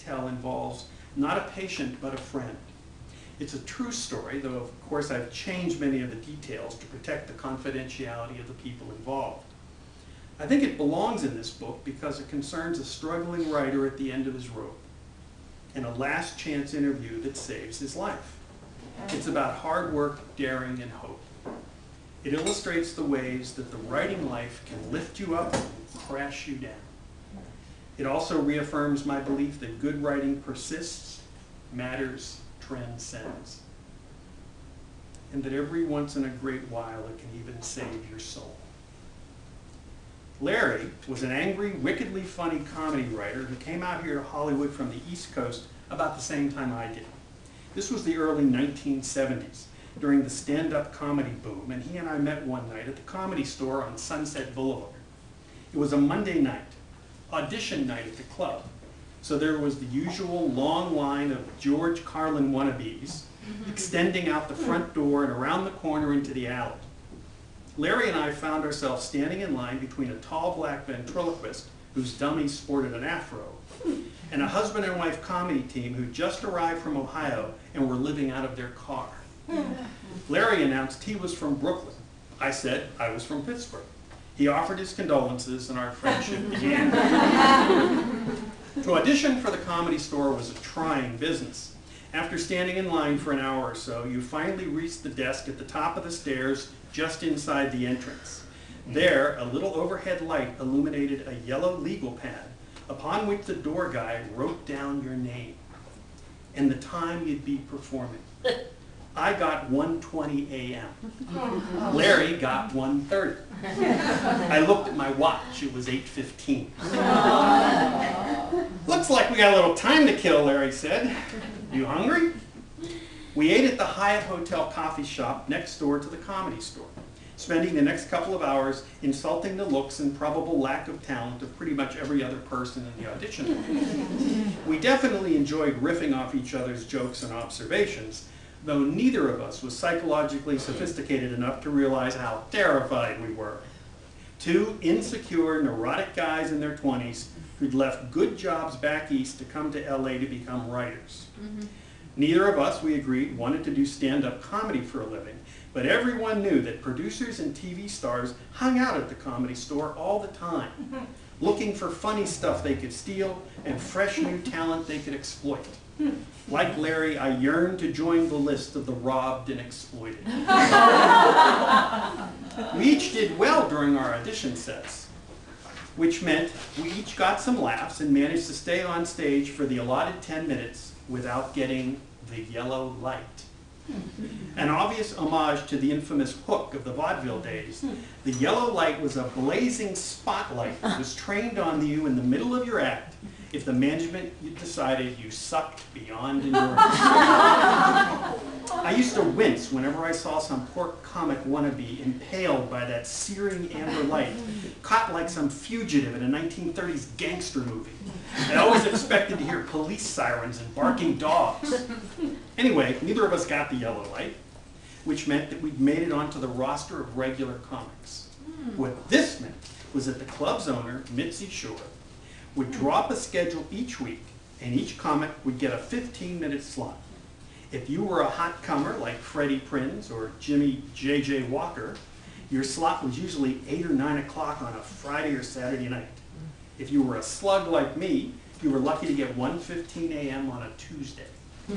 tell involves not a patient, but a friend. It's a true story, though of course I've changed many of the details to protect the confidentiality of the people involved. I think it belongs in this book because it concerns a struggling writer at the end of his rope and a last chance interview that saves his life. It's about hard work, daring, and hope. It illustrates the ways that the writing life can lift you up and crash you down. It also reaffirms my belief that good writing persists, matters, transcends, and that every once in a great while it can even save your soul. Larry was an angry, wickedly funny comedy writer who came out here to Hollywood from the East Coast about the same time I did. This was the early 1970s, during the stand-up comedy boom, and he and I met one night at the Comedy Store on Sunset Boulevard. It was a Monday night, audition night at the club, so there was the usual long line of George Carlin wannabes extending out the front door and around the corner into the alley. Larry and I found ourselves standing in line between a tall black ventriloquist whose dummy sported an afro and a husband and wife comedy team who just arrived from Ohio and were living out of their car. Larry announced he was from Brooklyn. I said I was from Pittsburgh. He offered his condolences and our friendship began. To audition for the Comedy Store was a trying business. After standing in line for an hour or so, you finally reached the desk at the top of the stairs just inside the entrance. There, a little overhead light illuminated a yellow legal pad upon which the door guy wrote down your name and the time you'd be performing. I got 1:20 a.m. Larry got 1:30. I looked at my watch. It was 8:15. Looks like we got a little time to kill, Larry said. You hungry? We ate at the Hyatt Hotel coffee shop next door to the Comedy Store, spending the next couple of hours insulting the looks and probable lack of talent of pretty much every other person in the audition room. We definitely enjoyed riffing off each other's jokes and observations, though neither of us was psychologically sophisticated enough to realize how terrified we were. Two insecure, neurotic guys in their 20s who'd left good jobs back east to come to LA to become writers. Neither of us, we agreed, wanted to do stand-up comedy for a living, but everyone knew that producers and TV stars hung out at the Comedy Store all the time, looking for funny stuff they could steal and fresh new talent they could exploit. Like Larry, I yearned to join the list of the robbed and exploited. We each did well during our audition sets, which meant we each got some laughs and managed to stay on stage for the allotted 10 minutes without getting the yellow light. An obvious homage to the infamous hook of the vaudeville days, the yellow light was a blazing spotlight that was trained on you in the middle of your act if the management decided you sucked beyond endurance. I used to wince whenever I saw some poor comic wannabe impaled by that searing amber light, caught like some fugitive in a 1930s gangster movie. I always expected to hear police sirens and barking dogs. Anyway, neither of us got the yellow light, which meant that we'd made it onto the roster of regular comics. What this meant was that the club's owner, Mitzi Shore, would drop a schedule each week, and each comic would get a 15-minute slot. If you were a hot comer like Freddie Prinz or Jimmy J.J. Walker, your slot was usually 8 or 9 o'clock on a Friday or Saturday night. If you were a slug like me, you were lucky to get 1:15 a.m. on a Tuesday.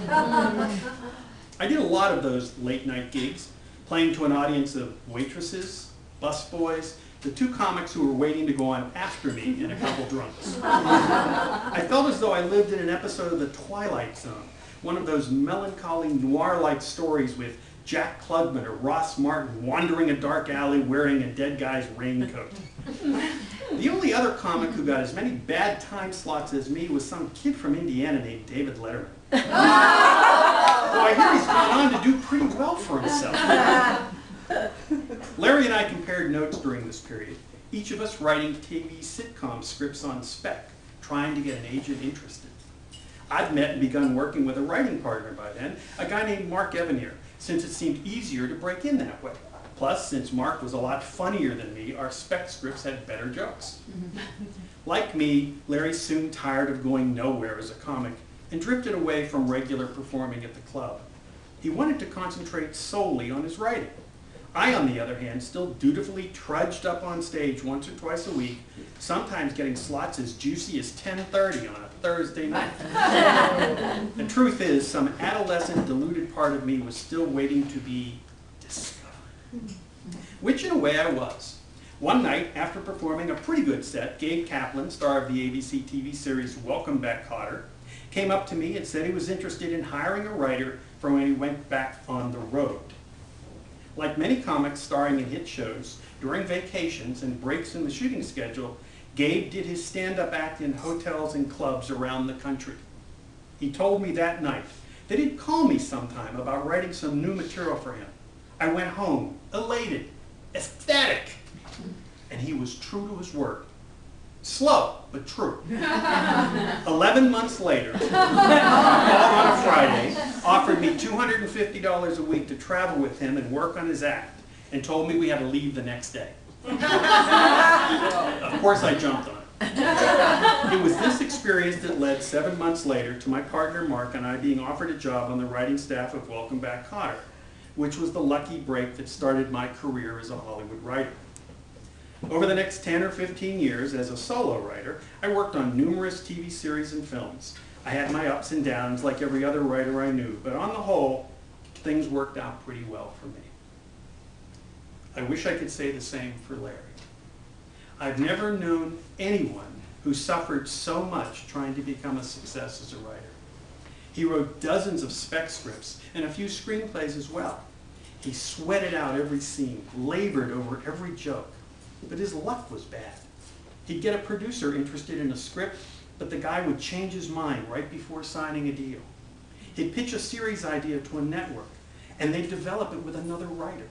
I did a lot of those late night gigs, playing to an audience of waitresses, busboys, the two comics who were waiting to go on after me, and a couple drunks. I felt as though I lived in an episode of The Twilight Zone, one of those melancholy noir-like stories with Jack Klugman or Ross Martin wandering a dark alley wearing a dead guy's raincoat. The only other comic who got as many bad time slots as me was some kid from Indiana named David Letterman. Though I hear he's gone on to do pretty well for himself. Larry and I compared notes during this period, each of us writing TV sitcom scripts on spec, trying to get an agent interested. I'd met and begun working with a writing partner by then, a guy named Mark Evanier, since it seemed easier to break in that way. Plus, since Mark was a lot funnier than me, our spec scripts had better jokes. Like me, Larry soon tired of going nowhere as a comic and drifted away from regular performing at the club. He wanted to concentrate solely on his writing. I, on the other hand, still dutifully trudged up on stage once or twice a week, sometimes getting slots as juicy as 10:30 on a Thursday night. The truth is, some adolescent, deluded part of me was still waiting to be discovered. Which, in a way, I was. One night, after performing a pretty good set, Gabe Kaplan, star of the ABC TV series Welcome Back, Kotter, came up to me and said he was interested in hiring a writer for when he went back on the road. Like many comics starring in hit shows, during vacations and breaks in the shooting schedule, Gabe did his stand-up act in hotels and clubs around the country. He told me that night that he'd call me sometime about writing some new material for him. I went home, elated, ecstatic, and he was true to his word. Slow, but true. 11 months later, called on a Friday, offered me $250 a week to travel with him and work on his act, and told me we had to leave the next day. Of course I jumped on it. It was this experience that led 7 months later to my partner Mark and I being offered a job on the writing staff of Welcome Back, Kotter, which was the lucky break that started my career as a Hollywood writer. Over the next 10 or 15 years, as a solo writer, I worked on numerous TV series and films. I had my ups and downs like every other writer I knew, but on the whole, things worked out pretty well for me. I wish I could say the same for Larry. I've never known anyone who suffered so much trying to become a success as a writer. He wrote dozens of spec scripts and a few screenplays as well. He sweated out every scene, labored over every joke. But his luck was bad. He'd get a producer interested in a script, but the guy would change his mind right before signing a deal. He'd pitch a series idea to a network, and they'd develop it with another writer.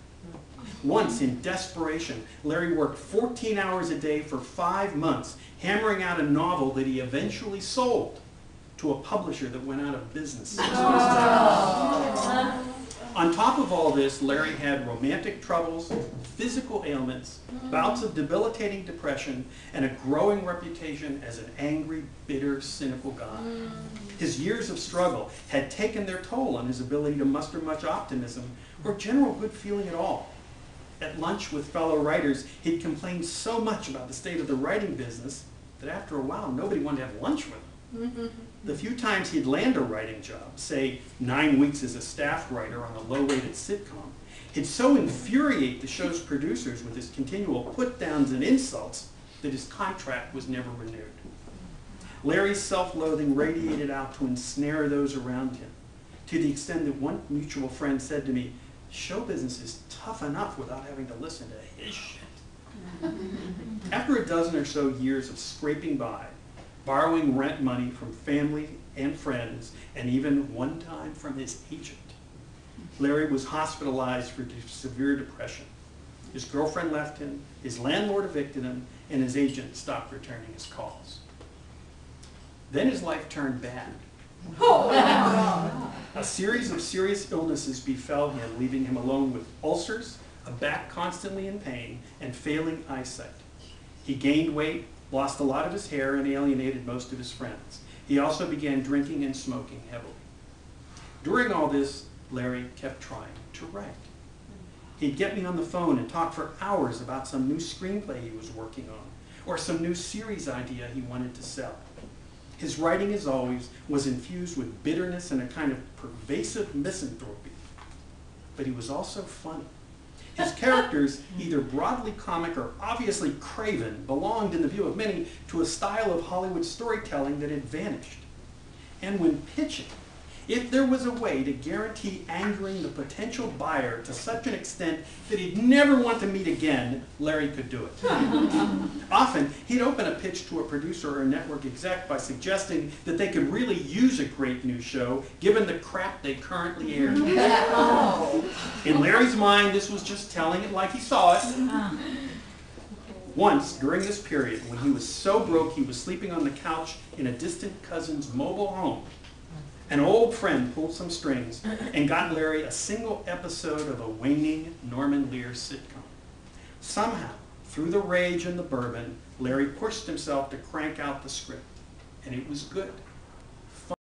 Once, in desperation, Larry worked 14 hours a day for 5 months, hammering out a novel that he eventually sold to a publisher that went out of business. On top of all this, Larry had romantic troubles, physical ailments, bouts of debilitating depression, and a growing reputation as an angry, bitter, cynical guy. His years of struggle had taken their toll on his ability to muster much optimism or general good feeling at all. At lunch with fellow writers, he'd complained so much about the state of the writing business that after a while, nobody wanted to have lunch with him. The few times he'd land a writing job, say 9 weeks as a staff writer on a low-rated sitcom, he'd so infuriate the show's producers with his continual put-downs and insults that his contract was never renewed. Larry's self-loathing radiated out to ensnare those around him, to the extent that one mutual friend said to me, "Show business is tough enough without having to listen to his shit." After a dozen or so years of scraping by, borrowing rent money from family and friends, and even one time from his agent, Larry was hospitalized for severe depression. His girlfriend left him, his landlord evicted him, and his agent stopped returning his calls. Then his life turned bad. A series of serious illnesses befell him, leaving him alone with ulcers, a back constantly in pain, and failing eyesight. He gained weight, lost a lot of his hair, and alienated most of his friends. He also began drinking and smoking heavily. During all this, Larry kept trying to write. He'd get me on the phone and talk for hours about some new screenplay he was working on, or some new series idea he wanted to sell. His writing, as always, was infused with bitterness and a kind of pervasive misanthropy. But he was also funny. His characters, either broadly comic or obviously craven, belonged, in the view of many, to a style of Hollywood storytelling that had vanished. And when pitching, if there was a way to guarantee angering the potential buyer to such an extent that he'd never want to meet again, Larry could do it. Often, he'd open a pitch to a producer or a network exec by suggesting that they could really use a great new show, given the crap they currently aired. In Larry's mind, this was just telling it like he saw it. Once, during this period, when he was so broke he was sleeping on the couch in a distant cousin's mobile home, An old friend pulled some strings and got Larry a single episode of a waning Norman Lear sitcom. Somehow, through the rage and the bourbon, Larry pushed himself to crank out the script, and it was good.